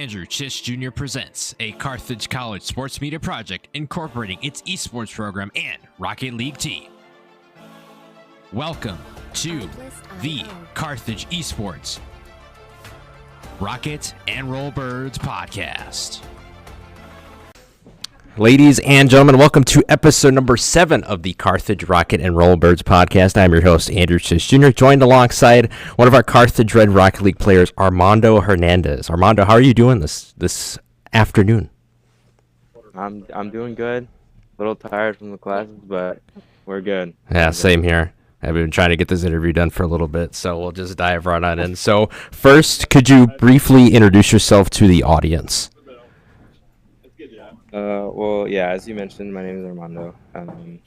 Andrew Czysz Jr. presents a Carthage College sports media project incorporating its esports program and Rocket League team. Welcome to the Carthage Esports Rocket and Roll Birds podcast. Ladies and gentlemen, welcome to episode number 7 of the Carthage Rocket and Roll Birds podcast. I'm your host, Andrew Czysz Jr., joined alongside one of our Carthage Red Rocket League players, Armando Hernandez. Armando, how are you doing this afternoon? I'm doing good. A little tired from the classes, but we're good. Yeah, same here. I've been trying to get this interview done for a little bit, so we'll just dive right on in. So first, could you briefly introduce yourself to the audience? As you mentioned, my name is Armando. I'm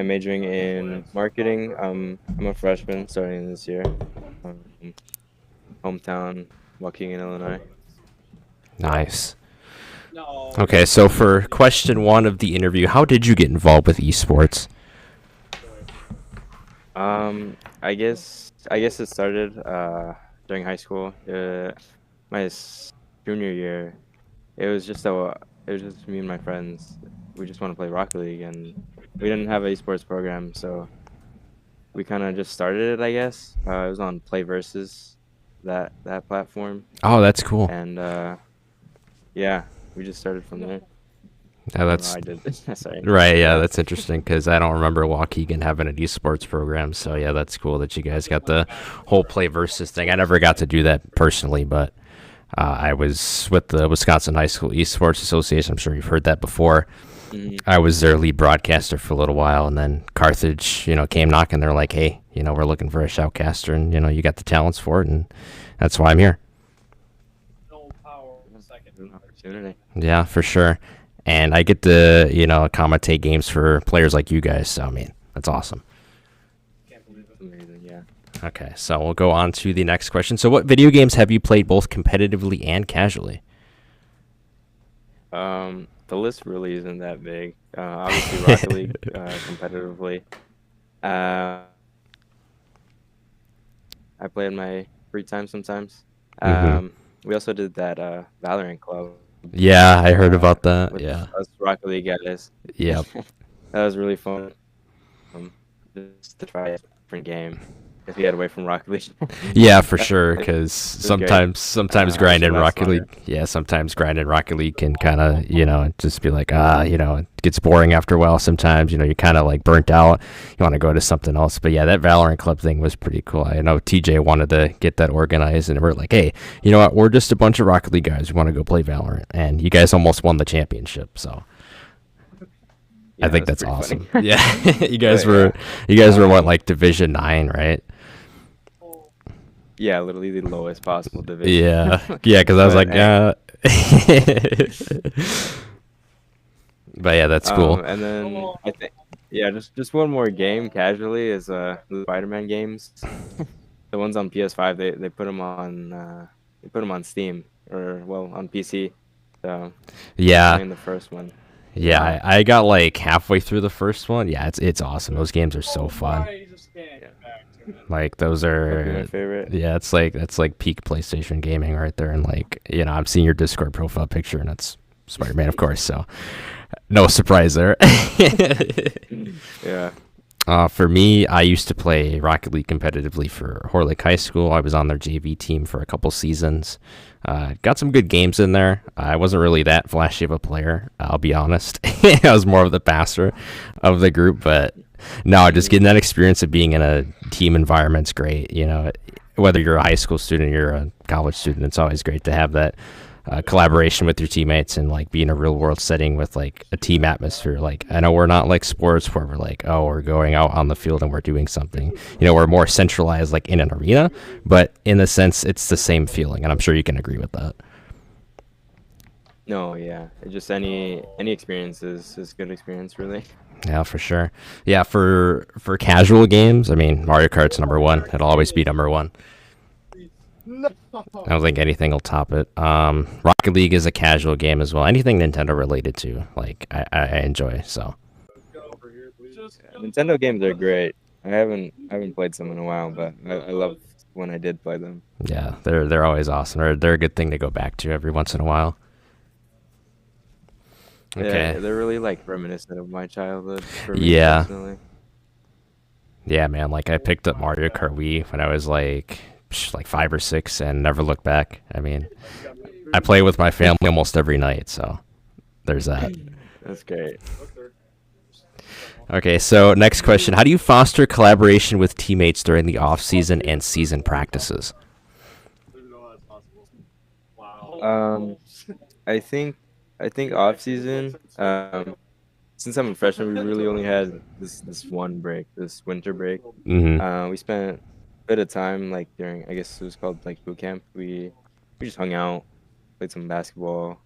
majoring in marketing. I'm a freshman starting this year. Hometown, Waukegan, Illinois. Nice. Okay, so for question 1 of the interview, how did you get involved with esports? I guess it started during high school. My junior year, it was just me and my friends. We just want to play Rocket League, and we didn't have an esports program, so we kind of just started it, I guess. It was on Play Versus, that platform. Oh, that's cool. And we just started from there. Yeah, that's I did. Sorry. Right. Yeah, that's interesting because I don't remember Waukegan having an esports program. So yeah, that's cool that you guys got the whole Play Versus thing. I never got to do that personally, but I was with the Wisconsin High School Esports Association. I'm sure you've heard that before. Mm-hmm. I was their lead broadcaster for a little while, and then Carthage, came knocking. They're like, "Hey, we're looking for a shoutcaster, and you got the talents for it, and that's why I'm here." Opportunity. Yeah, for sure. And I get to, commentate games for players like you guys. So, I mean, that's awesome. Can't believe it's amazing, yeah. Okay, so we'll go on to the next question. So what video games have you played both competitively and casually? The list really isn't that big. Obviously, Rocket League competitively. I play in my free time sometimes. We also did that Valorant club. Yeah, I heard about that. Yeah, us Rocket League guys. Yep. That was really fun. Just to try a different game if you get away from Rocket League. Yeah, for sure. Because sometimes grinding Rocket League. Longer. Yeah, sometimes grinding Rocket League can kind of just be like it gets boring after a while. Sometimes you're kind of like burnt out. You want to go to something else. But yeah, that Valorant club thing was pretty cool. I know TJ wanted to get that organized, and we're like, hey, you know what? We're just a bunch of Rocket League guys. We want to go play Valorant, and you guys almost won the championship. So. Yeah, I think that's awesome. Yeah, you guys were what, like Division 9, right? Yeah, literally the lowest possible division. Yeah, because I was like, but yeah, that's cool. And then I think, just one more game casually is the Spider-Man games. The ones on PS5, they put them on Steam or on PC. So yeah, playing the first one. Yeah, I got like halfway through the first one. Yeah, it's awesome. Those games are so fun. Like those are my favorite. Yeah, that's like peak PlayStation gaming right there. And like, I'm seeing your Discord profile picture, and that's Spider-Man, of course. So no surprise there. Yeah. For me, I used to play Rocket League competitively for Horlick High School. I was on their JV team for a couple seasons. Got some good games in there. I wasn't really that flashy of a player, I'll be honest. I was more of the passer of the group, but no, just getting that experience of being in a team environment's great. Whether you're a high school student or you're a college student, it's always great to have that collaboration with your teammates and like be in a real world setting with like a team atmosphere. Like, I know we're not like sports where we're like, oh, we're going out on the field and we're doing something. We're more centralized like in an arena, but in a sense it's the same feeling, and I'm sure you can agree with that. No, yeah. Just any experience is good experience, really. Yeah, for sure. Yeah, for casual games, I mean, Mario Kart's number 1. It'll always be number 1. I don't think anything will top it. Rocket League is a casual game as well. Anything Nintendo related to, like, I enjoy. So Nintendo games are great. I haven't played some in a while, but I love when I did play them. Yeah, they're always awesome. They're a good thing to go back to every once in a while. Yeah, Okay. they're really like reminiscent of my childhood for me Yeah. personally. Yeah, man. Like I picked up Mario Kart Wii when I was like 5 or 6 and never looked back. I mean, I play with my family almost every night, so there's that. That's great. Okay, so next question. How do you foster collaboration with teammates during the off season and season practices? Um, I think off season. Since I'm a freshman, we really only had this one break, this winter break. Mm-hmm. We spent a bit of time like during, I guess it was called like boot camp. We just hung out, played some basketball.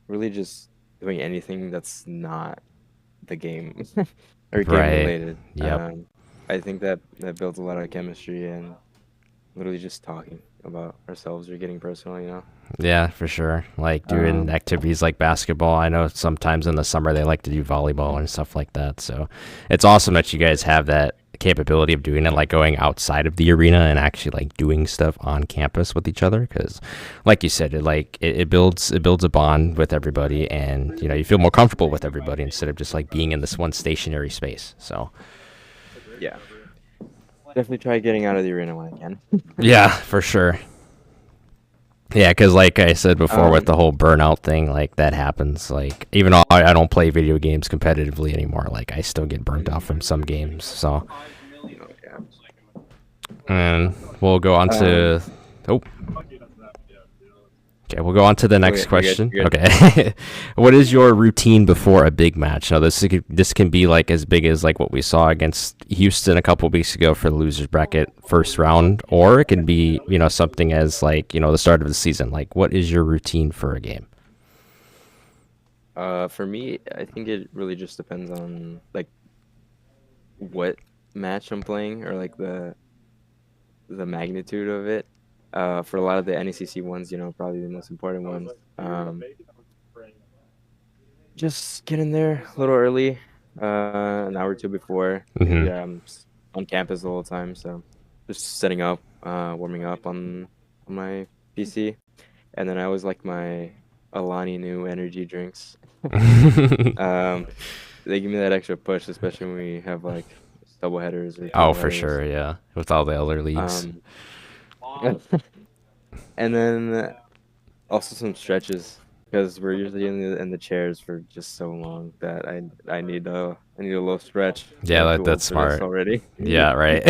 Really just doing anything that's not the game or game Right. related. Yep. I think that builds a lot of chemistry and literally just talking about ourselves or getting personal. Yeah, for sure. Like doing Um, activities like basketball. I know sometimes in the summer they like to do volleyball and stuff like that. So it's awesome that you guys have that capability of doing it, like going outside of the arena and actually like doing stuff on campus with each other. Because, like you said, it builds a bond with everybody, and you feel more comfortable with everybody instead of just like being in this one stationary space. So yeah, definitely try getting out of the arena when I can. yeah, for sure. Yeah, because like I said before, with Um, the whole burnout thing, like that happens. Like even though I don't play video games competitively anymore, like I still get burnt out from some games. So, yeah. and we'll go on Um, to. Oh, okay. We'll go on to the next you're good. question. You're good. Okay, what is your routine before a big match? Now this can be like as big as like what we saw against Houston a couple weeks ago for the losers bracket first round, or it can be something as like the start of the season. Like, what is your routine for a game? For me, I think it really just depends on like what match I'm playing or like the magnitude of it. For a lot of the NECC ones, probably the most important ones. Just get in there a little early, an hour or two before. Hmm. Maybe on campus the whole time, so just setting up, warming up on my PC, and then I always like my Alani new energy drinks. Um, they give me that extra push, especially when we have like double headers or Oh, triple for headers. sure, yeah. With all the other leagues. Um, and then also some stretches because we're usually in the chairs for just so long that I need a little stretch. Yeah, I'm too that's old for this smart. already. Yeah, right.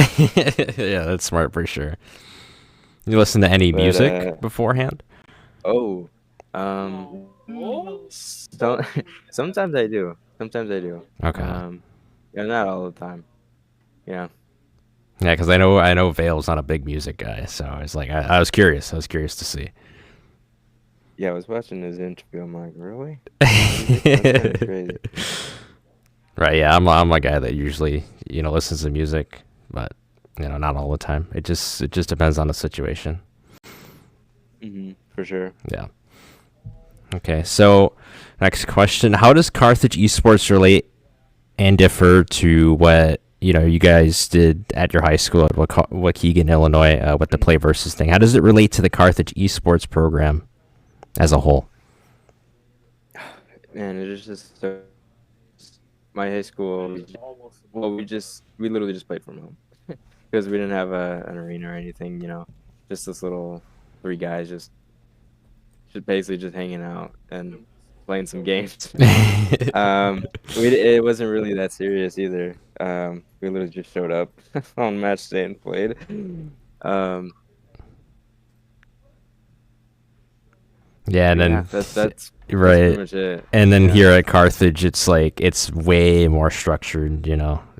Yeah, that's smart for sure. You listen to any But music beforehand? oh, um, so sometimes I do. Sometimes I do. Okay. Um, yeah, not all the time. Yeah. Yeah, because I know Vale's not a big music guy, so I was like, I was curious. I was curious to see. Yeah, I was watching his interview. I'm like, really? Music? That's kind of crazy. Right, yeah, I'm a guy that usually listens to music, but not all the time. It just depends on the situation. For sure. Yeah. Okay, so next question: how does Carthage Esports relate and differ to what you guys did at your high school at Waukegan, Illinois, with the play versus thing? How does it relate to the Carthage Esports program as a whole? Man, it is just so. My high school, we literally just played from home because we didn't have an arena or anything. Just this little three guys just basically just hanging out and playing some games. It wasn't really that serious either. We literally just showed up on match day and played. Um, Yeah, and yeah, then that's pretty right, much it. and then Yeah, here at Carthage, it's like it's way more structured,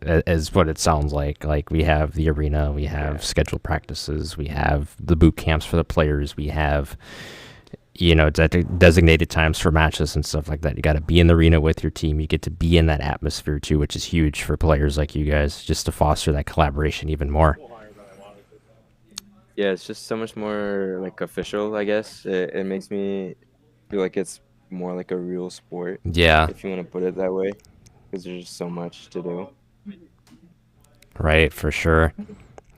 as what it sounds like. Like we have the arena, we have yeah, scheduled practices, we have the boot camps for the players, we have designated times for matches and stuff like that. You got to be in the arena with your team. You get to be in that atmosphere too, which is huge for players like you guys, just to foster that collaboration even more. yeah. It's just so much more like official, I guess. It makes me feel like it's more like a real sport, Yeah, if you want to put it that way, because there's just so much to do. right, for sure.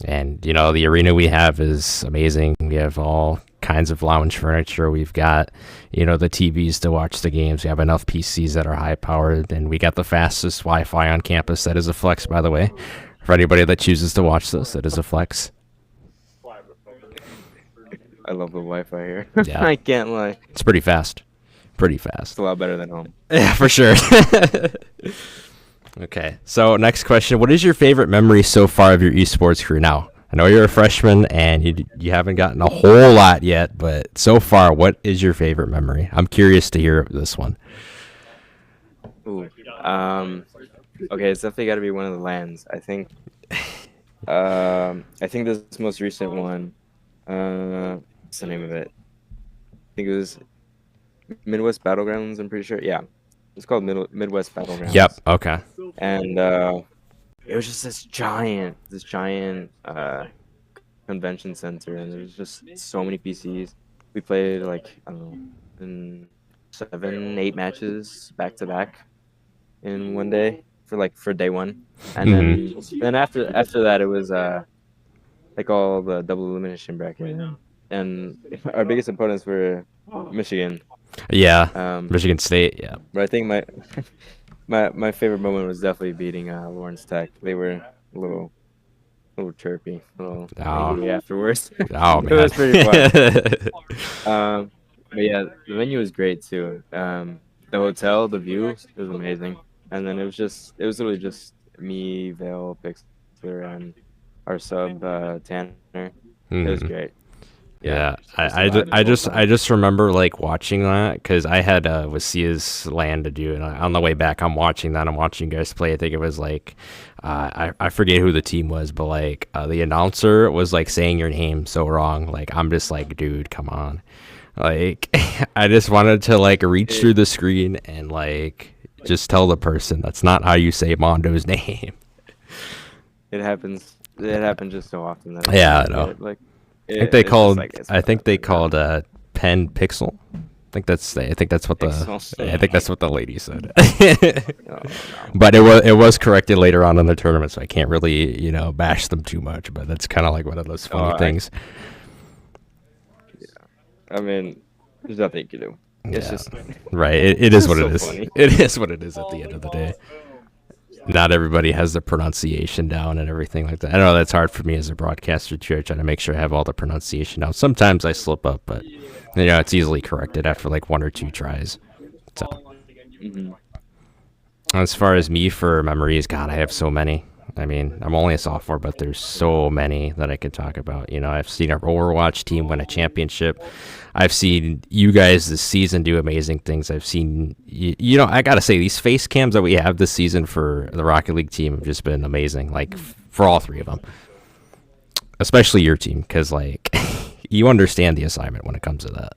And, you know, the arena we have is amazing. We have all kinds of lounge furniture. We've got, you know, the TVs to watch the games. We have enough PCs that are high powered, and we got the fastest Wi-Fi on campus. That is a flex, by the way. For anybody that chooses to watch this, that is a flex. I love the Wi-Fi here. Yeah. I can't lie. It's pretty fast. Pretty It's fast. a lot better than home. Yeah, for sure. Okay, so next question. What is your favorite memory so far of your esports career now? I know you're a freshman and you haven't gotten a whole lot yet, but so far, what is your favorite memory? I'm curious to hear this one. Ooh. Okay, it's definitely got to be one of the lands. I think this most recent one. What's the name of it? I think it was Midwest Battlegrounds. I'm pretty sure. Yeah, it's called Midwest Battlegrounds. Yep. Okay. And it was just this giant convention center, and there was just so many PCs. We played like I don't know, in 7, 8 matches back to back in one day for day one, and then after that it was like all the double elimination bracket, and our biggest opponents were Michigan. Yeah. Michigan State. Yeah. But I think my favorite moment was definitely beating Lawrence Tech. They were a little chirpy, a little angry afterwards. Oh It man. was pretty fun. But yeah, the venue was great too. The hotel, the view, it was amazing. And then it was literally just me, Vale, Pixler, and our sub Tanner. It was great. Yeah, just I vibing the whole time. just remember like watching that because I had Wasia's land to do, and on the way back I'm watching that. I'm watching you guys play. I think it was like I forget who the team was, but like the announcer was like saying your name so wrong. Like I'm just like, dude, come on. Like I just wanted to like reach through the screen and like just tell the person that's not how you say Mondo's name. It happens. It happened just so often that Yeah, I forget know. it. Like, I think they it's just called. like, it's I think they whatever. called Pen Pixel. I think that's what the. Pixel. I think that's what the lady said. No. But it was corrected later on in the tournament, so I can't really bash them too much. But that's kind of like one of those funny things. I mean, there's nothing you can do. It's Yeah. just Right. It is what so it is. funny. It is what it is at the end of the day. Not everybody has the pronunciation down and everything like that. I know that's hard for me as a broadcaster too, trying to make sure I have all the pronunciation down. Sometimes I slip up, but it's easily corrected after like 1 or 2 tries. So Mhm. as far as me for memories, God, I have so many. I mean, I'm only a sophomore, but there's so many that I could talk about. I've seen our Overwatch team win a championship. I've seen you guys this season do amazing things. I've seen, I got to say, these face cams that we have this season for the Rocket League team have just been amazing, like, for all 3 of them. Especially your team, because, like, you understand the assignment when it comes to that.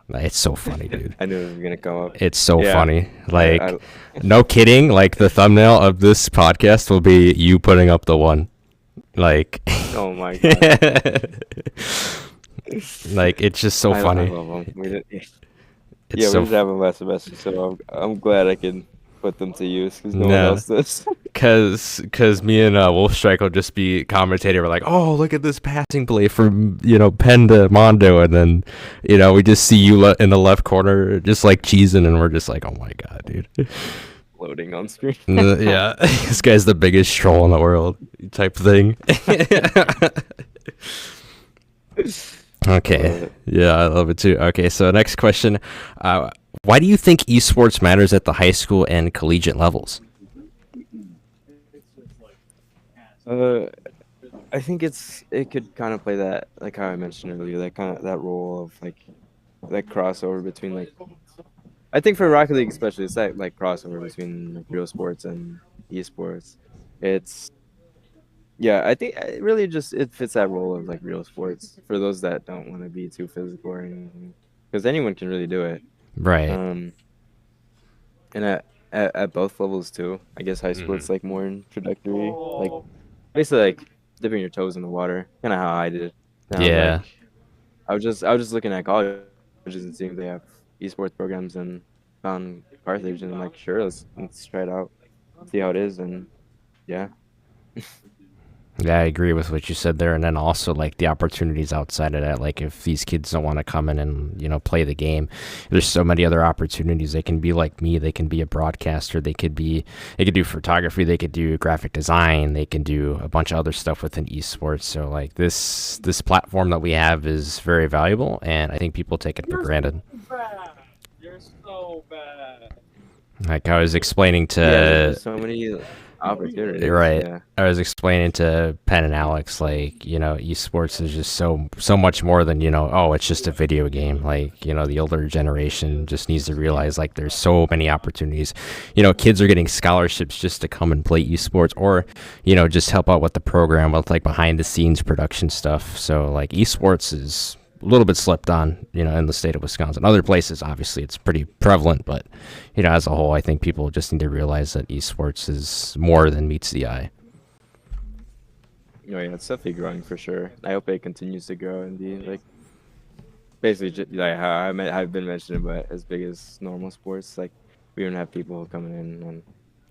It's so funny, dude. I knew it was gonna come up. It's so Yeah. funny. Like, I- no kidding. Like, the thumbnail of this podcast will be you putting up the one. Like, Oh my god. like it's just so I funny. love them. It's We so just have them last semester, so I'm glad I can put them to use because no one Yeah. else does. Cause me and Wolfstrike will just be commentating. We're like, oh, look at this passing play from Penn to Mondo, and then we just see you in the left corner just like cheesing, and we're just like, oh my god, dude. Loading on screen. Yeah, this guy's the biggest troll in the world type thing. Okay. Yeah, I love it too. Okay, so next question. Why do you think esports matters at the high school and collegiate levels? I think it could kind of play that, like how I mentioned earlier, that role of like that crossover between like, I think for Rocket League especially, it's that like crossover between like real sports and esports. I think it really it fits that role of like real sports for those that don't want to be too physical or anything, because anyone can really do it. Right. And at both levels too. I guess high school it's like more introductory, like basically like dipping your toes in the water, kind of how I did. And Yeah. I was just looking at colleges and seeing if they have esports programs, and found Carthage, and I'm like, sure, let's try it out, see how it is, and yeah. Yeah, I agree with what you said there, and then also like the opportunities outside of that. Like if these kids don't want to come in and play the game, there's so many other opportunities. They can be like me. They can be a broadcaster. They could do photography. They could do graphic design. They can do a bunch of other stuff within esports. So like this platform that we have is very valuable, and I think people take it for granted. You're so bad. Like I was explaining Yeah, there's to just so many opportunities. Right. Yeah. I was explaining to Penn and Alex, like, esports is just so much more than, oh, it's just a video game. Like, the older generation just needs to realize, like, there's so many opportunities. Kids are getting scholarships just to come and play esports or, just help out with the program with, like, behind the scenes production stuff. So, like, esports is a little bit slept on, in the state of Wisconsin. Other places, obviously, it's pretty prevalent, but, as a whole, I think people just need to realize that esports is more than meets the eye. Oh, yeah, it's definitely growing for sure. I hope it continues to grow and be like basically just like how I've been mentioning, but as big as normal sports. Like we don't have people coming in and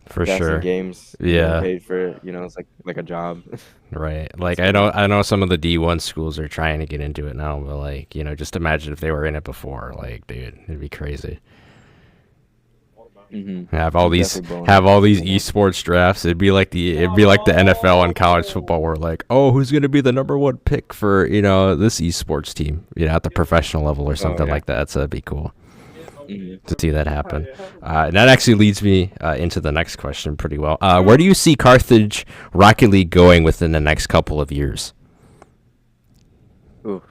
For casting sure. games, getting Yeah. paid for it. It's like a job. Right. Like It's I know funny. I know some of the D1 schools are trying to get into it now, but like, just imagine if they were in it before. Like, dude, it'd be crazy. Have all these Definitely blowing have up. all these You know. esports drafts. It'd be like the NFL and college football where like, oh, who's gonna be the number one pick for, this esports team, at the professional level or Oh something yeah. like that. So that'd be cool hmm to see that happen. And that actually leads me into the next question pretty well. Where do you see Carthage Rocket League going within the next couple of years? Ooh.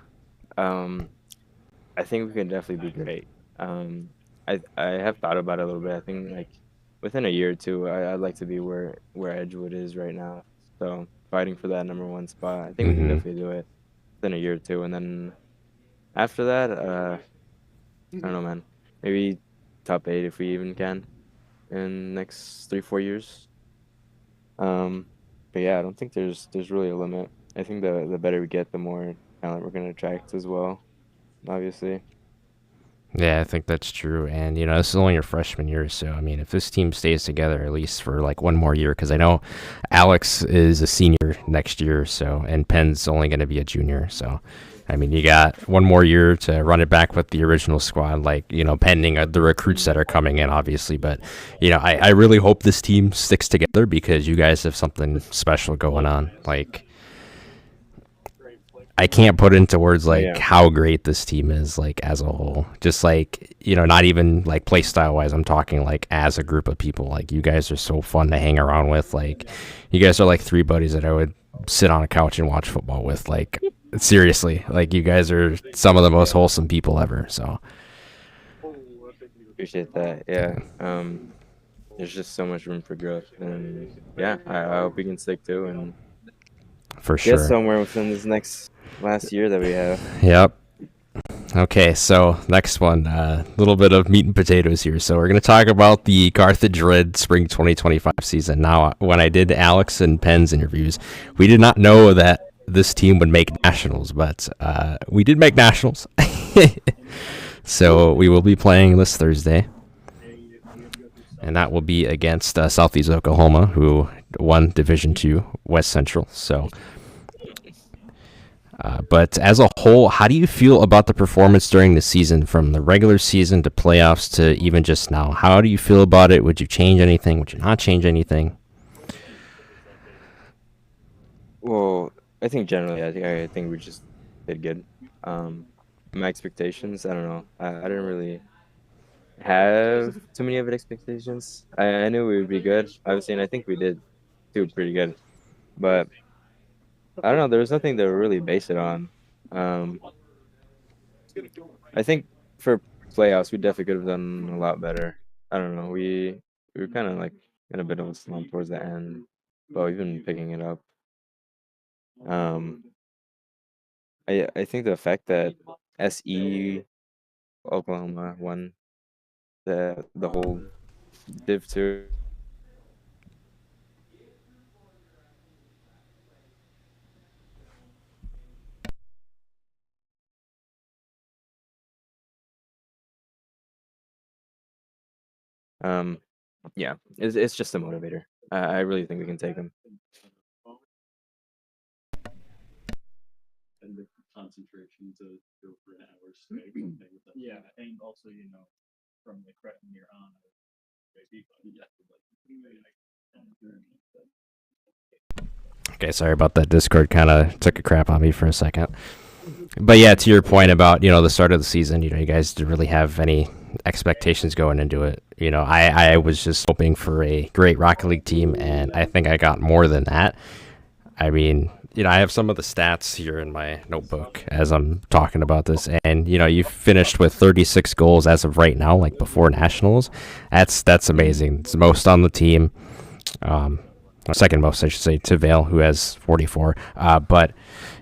Um, I think we can definitely be great. Um, I have thought about it a little bit. I think like within a year or two, I'd like to be where Edgewood is right now. So fighting for that number one spot, I think we can Mm-hmm. definitely do it within a year or two, and then after that, I don't know, man. Maybe top eight if we even can in next 3 4 years. Um, but yeah, I don't think there's really a limit. I think the better we get, the more talent we're gonna attract as well. Obviously. Yeah, I think that's true. And, this is only your freshman year. So, I mean, if this team stays together at least for like one more year, because I know Alex is a senior next year. So, and Penn's only going to be a junior. So, I mean, you got one more year to run it back with the original squad, like, pending the recruits that are coming in, obviously. But, I really hope this team sticks together because you guys have something special going on. Like, I can't put into words Oh like yeah. how great this team is, like as a whole. Just like, not even like play style wise, I'm talking like as a group of people. Like you guys are so fun to hang around with. Like you guys are like three buddies that I would sit on a couch and watch football with. Like seriously, like you guys are some of the most wholesome people ever. So Appreciate that. Yeah. There's just so much room for growth, and yeah, I hope we can stick to and for get sure. somewhere within this next last year that we have. Yep. Okay, so next one, a little bit of meat and potatoes here. So we're going to talk about the Carthage Red Spring 2025 season. Now, when I did Alex and Penn's interviews, we did not know that this team would make nationals, but we did make nationals. So we will be playing this Thursday, and that will be against Southeast Oklahoma, who won Division II West Central. So. But as a whole, how do you feel about the performance during the season, from the regular season to playoffs to even just now? How do you feel about it? Would you change anything? Would you not change anything? Well, I think generally, I think we just did good. Um, my expectations, I don't know. I didn't really have too many of it expectations. I knew we would be good, obviously, and I think we did do pretty good. But I don't know. There was nothing to really base it on. Um, I think for playoffs, we definitely could have done a lot better. I don't know. We were kind of like in a bit of a slump towards the end, but we've been picking it up. Um, I think the fact that SE Oklahoma won the whole Div 2. Um, yeah, it's just a motivator. I really think we can take them. and the concentration to go for an hour straight. With that. Yeah, and also, from the freshman year on, Okay, sorry about that. Discord kind of took a crap on me for a second. But yeah, to your point about, the start of the season, you guys didn't really have any expectations going into it. I was just hoping for a great Rocket League team, and I think I got more than that. I mean, I have some of the stats here in my notebook as I'm talking about this, and you finished with 36 goals as of right now, like before nationals. That's amazing. It's the most on the team. Second most, I should say, to Vale, who has 44. But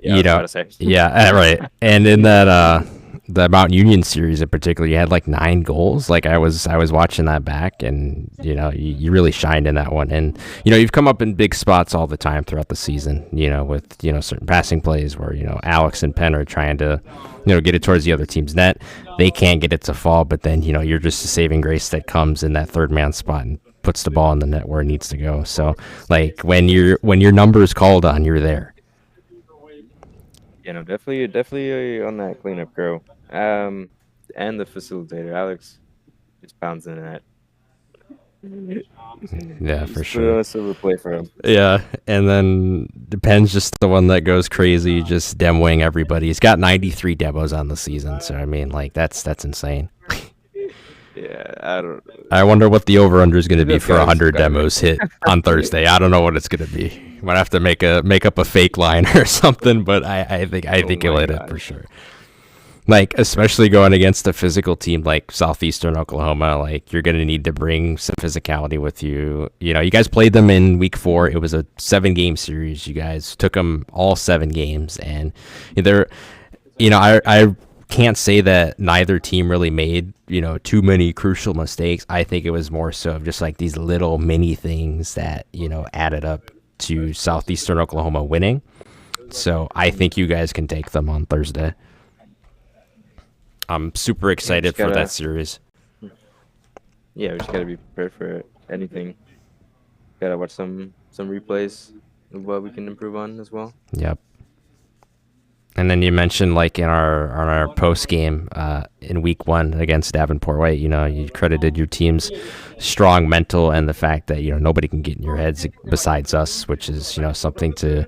yeah, right. And in that the Mount Union series in particular, you had like 9 goals. Like I was watching that back, and you really shined in that one. And you've come up in big spots all the time throughout the season. With certain passing plays where Alex and Penn are trying to get it towards the other team's net. They can't get it to fall, but then you're just a saving grace that comes in that third man spot and puts the ball in the net where it needs to go. So like when your number is called on, you're there. Definitely on that cleanup crew. And the facilitator, Alex, just pounds in that. Yeah, for sure. A silver play for him. Yeah, and then Depends just the one that goes crazy, just demoing everybody. He's got 93 demos on the season, so I mean, like that's insane. Yeah, I wonder what the over/under is going to be for 100 demos hit on Thursday. I don't know what it's going to be. Might have to make up a fake line or something, but I think he'll hit it for sure. Like, especially going against a physical team like Southeastern Oklahoma, like you're going to need to bring some physicality with you. You guys played them in week 4. It was a 7-game series. You guys took them all 7 games, and I can't say that neither team really made too many crucial mistakes. I think it was more so of just like these little mini things that added up to Southeastern Oklahoma winning. So I think you guys can take them on Thursday. I'm super excited for that series. Yeah, we just gotta be prepared for anything. Gotta watch some replays of what we can improve on as well. Yep. And then you mentioned, like, in our post game in week 1 against Davenport White, you credited your team's strong mental and the fact that nobody can get in your heads besides us, which is something to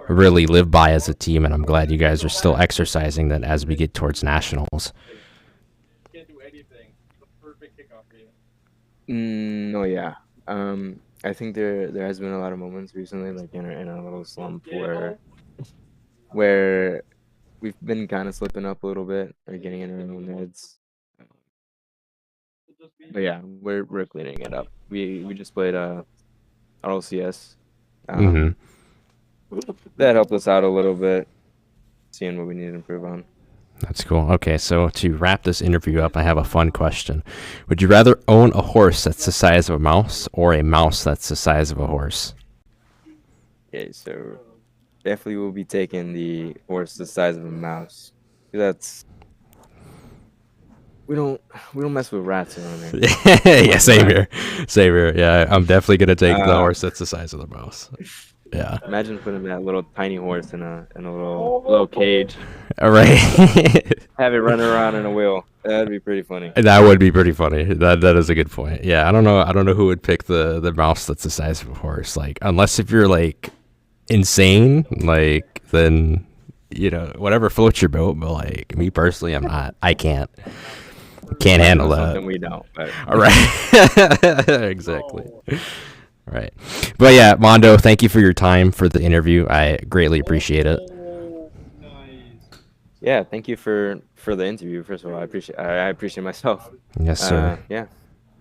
really live by as a team. And I'm glad you guys are still exercising that as we get towards nationals. Can't do anything. The perfect kickoff game. Yeah. I think there has been a lot of moments recently, like in a little slump where we've been kind of slipping up a little bit or getting in our own heads. But yeah, we're cleaning it up. We just played RLCS. That helped us out a little bit, seeing what we need to improve on. That's cool. Okay, so to wrap this interview up, I have a fun question. Would you rather own a horse that's the size of a mouse or a mouse that's the size of a horse? Okay, so definitely will be taking the horse the size of a mouse. That's we don't mess with rats around here. Yeah, same here. Yeah, I'm definitely gonna take the horse that's the size of the mouse. Yeah. Imagine putting that little tiny horse in a little cage. All right. Have it run around in a wheel. That'd be pretty funny. That would be pretty funny. That is a good point. Yeah, I don't know who would pick the mouse that's the size of a horse. Like, unless if you're like insane, like then whatever floats your boat. But like me personally, I'm not. I can't handle that. Something we don't. But. All right. Exactly. Right. But yeah, Mondo, thank you for your time for the interview. I greatly appreciate it. Yeah, thank you for the interview. First of all, I appreciate myself. Yes, sir. Yeah,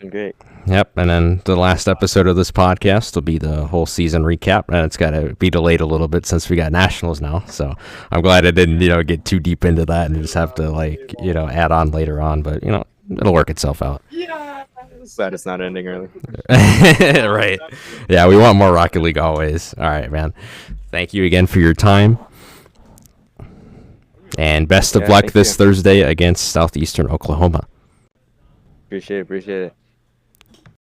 been great. Yep, and then the last episode of this podcast will be the whole season recap, and it's got to be delayed a little bit since we got nationals now. So I'm glad I didn't, get too deep into that and just have to add on later on. But it'll work itself out. Yeah. Glad it's not ending early. Right. Yeah, we want more Rocket League always. All right, man. Thank you again for your time. And best of luck this Thursday against Southeastern Oklahoma. Appreciate it.